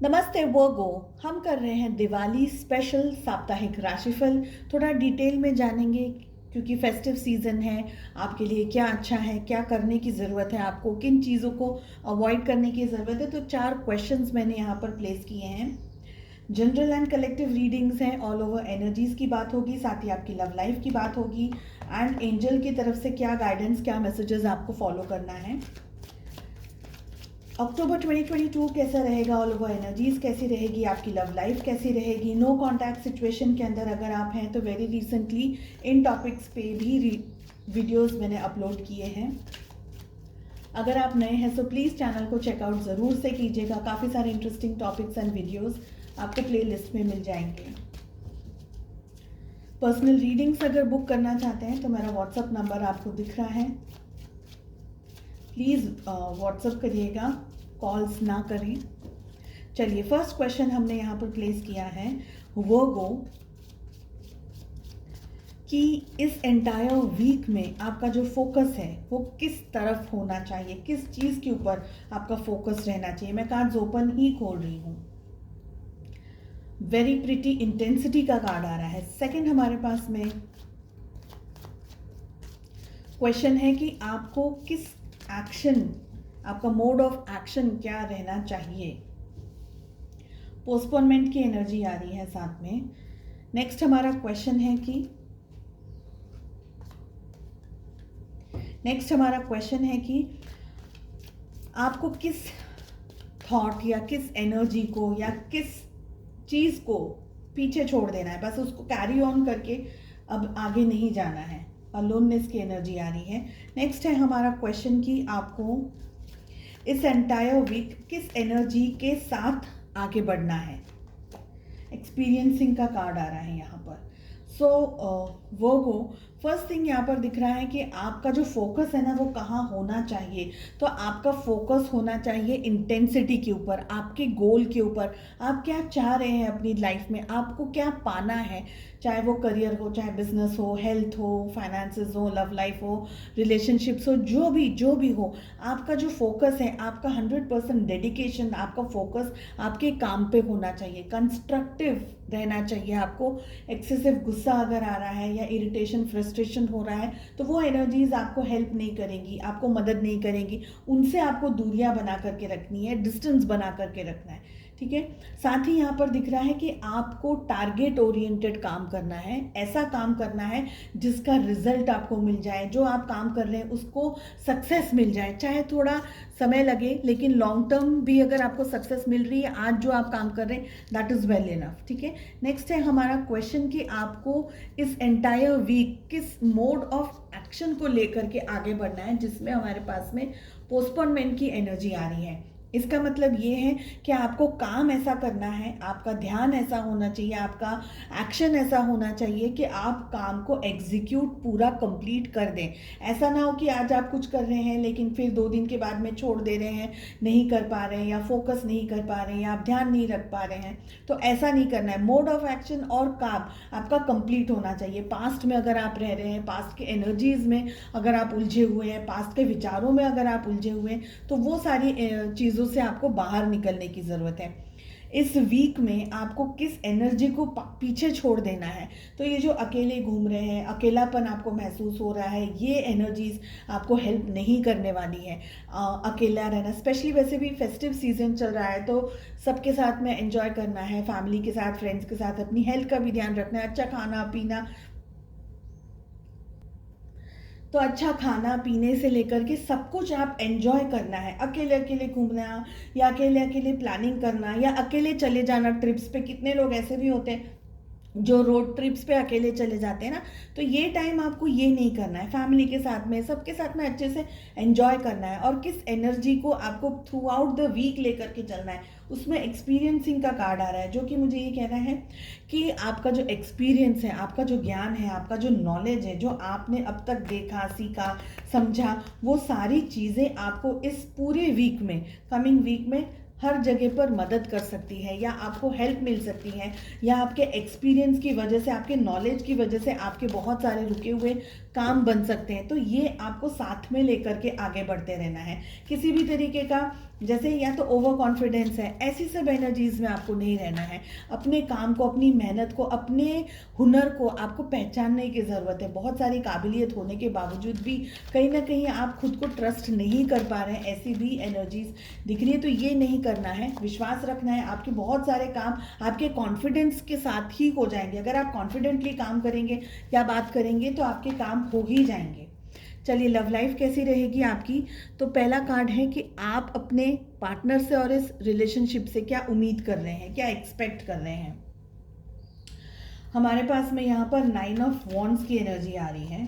नमस्ते वर्गो। हम कर रहे हैं दिवाली स्पेशल साप्ताहिक राशिफल। थोड़ा डिटेल में जानेंगे क्योंकि फेस्टिव सीजन है। आपके लिए क्या अच्छा है, क्या करने की ज़रूरत है, आपको किन चीज़ों को अवॉइड करने की ज़रूरत है। तो 4 क्वेश्चंस मैंने यहाँ पर प्लेस किए हैं। जनरल एंड कलेक्टिव रीडिंग्स हैं, ऑल ओवर एनर्जीज की बात होगी, साथ ही आपकी लव लाइफ की बात होगी एंड एंजल की तरफ से क्या गाइडेंस, क्या मैसेजेस आपको फॉलो करना है। अक्टूबर 2022 कैसा रहेगा, ऑल ओवर एनर्जीज कैसी रहेगी, आपकी लव लाइफ कैसी रहेगी। नो कॉन्टैक्ट सिचुएशन के अंदर अगर आप हैं तो वेरी रिसेंटली इन टॉपिक्स पे भी वीडियोस मैंने अपलोड किए हैं। अगर आप नए हैं तो प्लीज़ चैनल को चेकआउट ज़रूर से कीजिएगा। काफ़ी सारे इंटरेस्टिंग टॉपिक्स एंड वीडियोस आपको प्ले लिस्ट में मिल जाएंगे। पर्सनल रीडिंग्स अगर बुक करना चाहते हैं तो मेरा व्हाट्सअप नंबर आपको दिख रहा है। प्लीज़ व्हाट्सअप करिएगा, कॉल्स ना करें। चलिए, फर्स्ट क्वेश्चन हमने यहाँ पर प्लेस किया है वर्गो कि इस एंटायर वीक में आपका जो फोकस है वो किस तरफ होना चाहिए, किस चीज़ के ऊपर आपका फोकस रहना चाहिए। मैं कार्ड्स ओपन ही खोल रही हूँ। वेरी प्रिटी इंटेंसिटी का कार्ड आ रहा है। सेकंड हमारे पास में क्वेश्चन है कि आपको किस एक्शन, आपका मोड ऑफ एक्शन क्या रहना चाहिए। पोस्टपोनमेंट की एनर्जी आ रही है साथ में। नेक्स्ट हमारा क्वेश्चन है कि आपको किस थॉट या किस एनर्जी को या किस चीज़ को पीछे छोड़ देना है, बस उसको कैरी ऑन करके अब आगे नहीं जाना है। अलोननेस की एनर्जी आ रही है। नेक्स्ट है हमारा क्वेश्चन कि आपको इस एंटायर वीक किस एनर्जी के साथ आगे बढ़ना है। एक्सपीरियंसिंग का कार्ड आ रहा है यहाँ पर। सो वर्गो, फर्स्ट थिंग यहाँ पर दिख रहा है कि आपका जो फोकस है ना वो कहाँ होना चाहिए। तो आपका फोकस होना चाहिए इंटेंसिटी के ऊपर, आपके गोल के ऊपर। आप क्या चाह रहे हैं अपनी लाइफ में, आपको क्या पाना है, चाहे वो करियर हो, चाहे बिजनेस हो, हेल्थ हो, फाइनेंसेस हो, लव लाइफ हो, रिलेशनशिप्स हो, जो भी हो। आपका जो फोकस है, आपका 100% डेडिकेशन, आपका फोकस आपके काम पे होना चाहिए। कंस्ट्रक्टिव रहना चाहिए आपको। एक्सेसिव गुस्सा अगर आ रहा है या इरिटेशन, फ्रस्ट्रेशन हो रहा है तो वो एनर्जीज आपको हेल्प नहीं करेंगी, आपको मदद नहीं करेंगी। उनसे आपको दूरियां बना करके रखनी है, डिस्टेंस बना करके रखना है, ठीक है। साथ ही यहाँ पर दिख रहा है कि आपको टारगेट ओरिएंटेड काम करना है। ऐसा काम करना है जिसका रिजल्ट आपको मिल जाए, जो आप काम कर रहे हैं उसको सक्सेस मिल जाए, चाहे थोड़ा समय लगे लेकिन लॉन्ग टर्म भी अगर आपको सक्सेस मिल रही है आज जो आप काम कर रहे हैं, दैट इज़ वेल इनफ, ठीक है। नेक्स्ट है हमारा क्वेश्चन कि आपको इस एंटायर वीक किस मोड ऑफ एक्शन को लेकर के आगे बढ़ना है, जिसमें हमारे पास में पोस्टपोनमेंट की एनर्जी आ रही है। इसका मतलब ये है कि आपको काम ऐसा करना है, आपका ध्यान ऐसा होना चाहिए, आपका एक्शन ऐसा होना चाहिए कि आप काम को एग्जीक्यूट पूरा कंप्लीट कर दें। ऐसा ना हो कि आज आप कुछ कर रहे हैं लेकिन फिर 2 दिन के बाद में छोड़ दे रहे हैं, नहीं कर पा रहे हैं या फोकस नहीं कर पा रहे हैं या आप ध्यान नहीं रख पा रहे हैं। तो ऐसा नहीं करना है। मोड ऑफ एक्शन और काम आपका कंप्लीट होना चाहिए। पास्ट में अगर आप रह रहे हैं, पास्ट के एनर्जीज में अगर आप उलझे हुए हैं, पास्ट के विचारों में अगर आप उलझे हुए हैं, तो वो सारी चीज़ों से आपको बाहर निकलने की ज़रूरत है। इस वीक में आपको किस एनर्जी को पीछे छोड़ देना है। तो ये जो अकेले घूम रहे हैं, अकेलापन आपको महसूस हो रहा है, ये एनर्जीज आपको हेल्प नहीं करने वाली है। अकेला रहना, स्पेशली वैसे भी फेस्टिव सीजन चल रहा है तो सबके साथ में एंजॉय करना है, फैमिली के साथ, फ्रेंड्स के साथ। अपनी हेल्थ का भी ध्यान रखना है, अच्छा खाना पीना। तो अच्छा खाना पीने से लेकर के सब कुछ आप एंजॉय करना है। अकेले अकेले घूमना या अकेले अकेले प्लानिंग करना या अकेले चले जाना ट्रिप्स पे। कितने लोग ऐसे भी होते हैं जो रोड ट्रिप्स पे अकेले चले जाते हैं ना, तो ये टाइम आपको ये नहीं करना है। फैमिली के साथ में, सबके साथ में अच्छे से एंजॉय करना है। और किस एनर्जी को आपको थ्रू आउट द वीक लेकर के चलना है, उसमें एक्सपीरियंसिंग का कार्ड आ रहा है, जो कि मुझे ये कहना है कि आपका जो एक्सपीरियंस है, आपका जो ज्ञान है, आपका जो नॉलेज है, जो आपने अब तक देखा, सीखा, समझा, वो सारी चीज़ें आपको इस पूरे वीक में, कमिंग वीक में हर जगह पर मदद कर सकती है या आपको हेल्प मिल सकती है, या आपके एक्सपीरियंस की वजह से, आपके नॉलेज की वजह से आपके बहुत सारे रुके हुए काम बन सकते हैं। तो ये आपको साथ में लेकर के आगे बढ़ते रहना है। किसी भी तरीके का जैसे या तो ओवर कॉन्फिडेंस है, ऐसी सब एनर्जीज में आपको नहीं रहना है। अपने काम को, अपनी मेहनत को, अपने हुनर को आपको पहचानने की ज़रूरत है। बहुत सारी काबिलियत होने के बावजूद भी कहीं ना कहीं आप खुद को ट्रस्ट नहीं कर पा रहे हैं, ऐसी भी एनर्जीज दिख रही है। तो ये नहीं करना है, विश्वास रखना है। आपके बहुत सारे काम आपके कॉन्फिडेंस के साथ ही हो जाएंगे। अगर आप कॉन्फिडेंटली काम करेंगे या बात करेंगे तो आपके काम हो ही जाएंगे। चलिए, लव लाइफ कैसी रहेगी आपकी? तो पहला कार्ड है कि आप अपने पार्टनर से और इस रिलेशनशिप से क्या उम्मीद कर रहे हैं, क्या एक्सपेक्ट कर रहे हैं। हमारे पास में यहाँ पर 9 ऑफ वॉन्ड्स की एनर्जी आ रही है।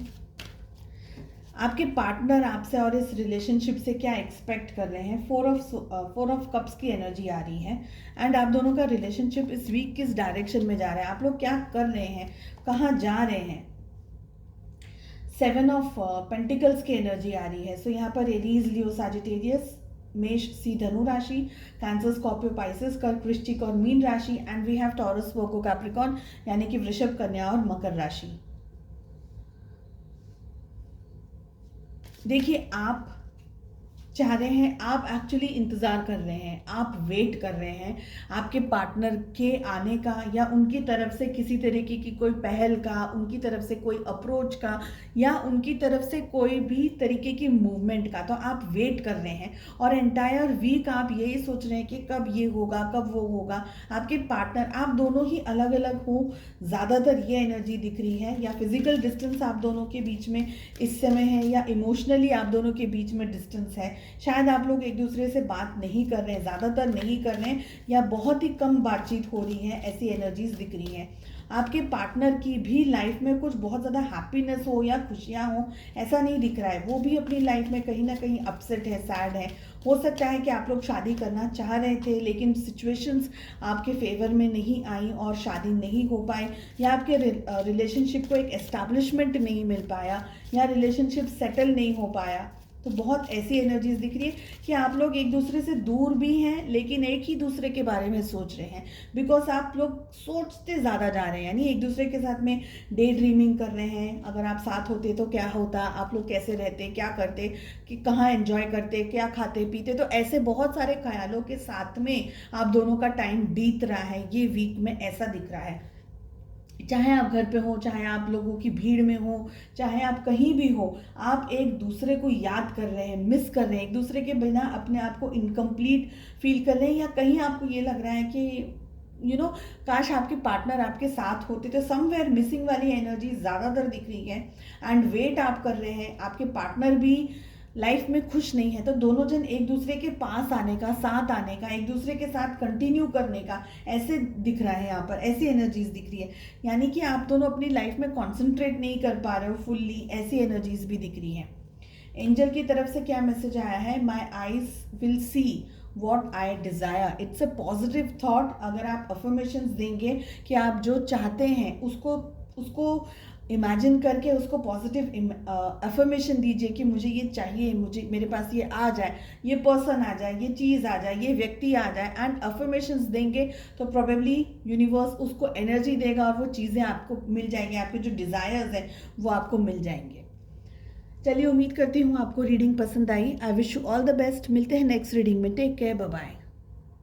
आपके पार्टनर आपसे और इस रिलेशनशिप से क्या एक्सपेक्ट कर रहे हैं। 4 ऑफ कप्स की एनर्जी आ रही है। एंड आप दोनों का रिलेशनशिप इस वीक किस डायरेक्शन में जा रहा है, आप लोग क्या कर रहे हैं, कहाँ जा रहे हैं। 7 ऑफ पेंटिकल्स की एनर्जी आ रही है। सो यहाँ पर एरीज, लियो, सैजिटेरियस, मेष, सी, धनु राशि, कैंसर, स्कॉर्पियो, पाइसेस, कर्क, वृश्चिक और मीन राशि। And we have Taurus, Virgo, Capricorn, यानी कि वृषभ, कन्या और मकर राशि। देखिए, आप चाह रहे हैं, आप एक्चुअली इंतज़ार कर रहे हैं, आप वेट कर रहे हैं आपके पार्टनर के आने का, या उनकी तरफ से किसी तरीके की कोई पहल का, उनकी तरफ से कोई अप्रोच का, या उनकी तरफ से कोई भी तरीके की मूवमेंट का। तो आप वेट कर रहे हैं और एंटायर वीक आप यही सोच रहे हैं कि कब ये होगा, कब वो होगा। आपके पार्टनर, आप दोनों ही अलग अलग हो, ज़्यादातर ये एनर्जी दिख रही है। या फिजिकल डिस्टेंस आप दोनों के बीच में इस समय है, या इमोशनली आप दोनों के बीच में डिस्टेंस है। शायद आप लोग एक दूसरे से बात नहीं कर रहे हैं, ज़्यादातर नहीं कर रहे हैं, या बहुत ही कम बातचीत हो रही है, ऐसी एनर्जीज दिख रही हैं। आपके पार्टनर की भी लाइफ में कुछ बहुत ज़्यादा हैप्पीनेस हो या खुशियाँ हो, ऐसा नहीं दिख रहा है। वो भी अपनी लाइफ में कहीं ना कहीं अपसेट है, सैड है। हो सकता है कि आप लोग शादी करना चाह रहे थे, लेकिन सिचुएशंस आपके फेवर में नहीं आई और शादी नहीं हो पाई, या आपके रिलेशनशिप को एक एस्टैब्लिशमेंट नहीं मिल पाया, या रिलेशनशिप सेटल नहीं हो पाया। तो बहुत ऐसी एनर्जीज दिख रही है कि आप लोग एक दूसरे से दूर भी हैं, लेकिन एक ही दूसरे के बारे में सोच रहे हैं। बिकॉज आप लोग सोचते ज़्यादा जा रहे हैं, यानी एक दूसरे के साथ में डे ड्रीमिंग कर रहे हैं। अगर आप साथ होते तो क्या होता, आप लोग कैसे रहते, क्या करते, कि कहाँ एंजॉय करते, क्या खाते पीते। तो ऐसे बहुत सारे ख्यालों के साथ में आप दोनों का टाइम बीत रहा है, ये वीक में ऐसा दिख रहा है। चाहे आप घर पे हो, चाहे आप लोगों की भीड़ में हो, चाहे आप कहीं भी हो, आप एक दूसरे को याद कर रहे हैं, मिस कर रहे हैं, एक दूसरे के बिना अपने आप को इनकम्प्लीट फील कर रहे हैं। या कहीं आपको ये लग रहा है कि काश आपके पार्टनर आपके साथ होते। तो समवेयर मिसिंग वाली एनर्जी ज़्यादातर दिख रही है। एंड वेट आप कर रहे हैं, आपके पार्टनर भी लाइफ में खुश नहीं है। तो दोनों जन एक दूसरे के पास आने का, साथ आने का, एक दूसरे के साथ कंटिन्यू करने का, ऐसे दिख रहा है। यहाँ पर ऐसी एनर्जीज दिख रही है, यानी कि आप दोनों अपनी लाइफ में कॉन्सेंट्रेट नहीं कर पा रहे हो फुल्ली, ऐसी एनर्जीज भी दिख रही हैं। एंजल की तरफ से क्या मैसेज आया है, my eyes will see what I desire. It's a positive thought. अगर आप अफर्मेशंस देंगे कि आप जो चाहते हैं उसको इमेजिन करके उसको पॉजिटिव अफर्मेशन दीजिए कि मुझे ये चाहिए, मुझे मेरे पास ये आ जाए, ये पर्सन आ जाए, ये चीज़ आ जाए, ये व्यक्ति आ जाए। एंड अफर्मेशंस देंगे तो प्रोबेबली यूनिवर्स उसको एनर्जी देगा और वो चीज़ें आपको मिल जाएंगी, आपके जो डिज़ायर्स हैं वो आपको मिल जाएंगे। चलिए, उम्मीद करती हूँ आपको रीडिंग पसंद आई। I wish you all the best. मिलते हैं नेक्स्ट रीडिंग में। Take care, bye bye.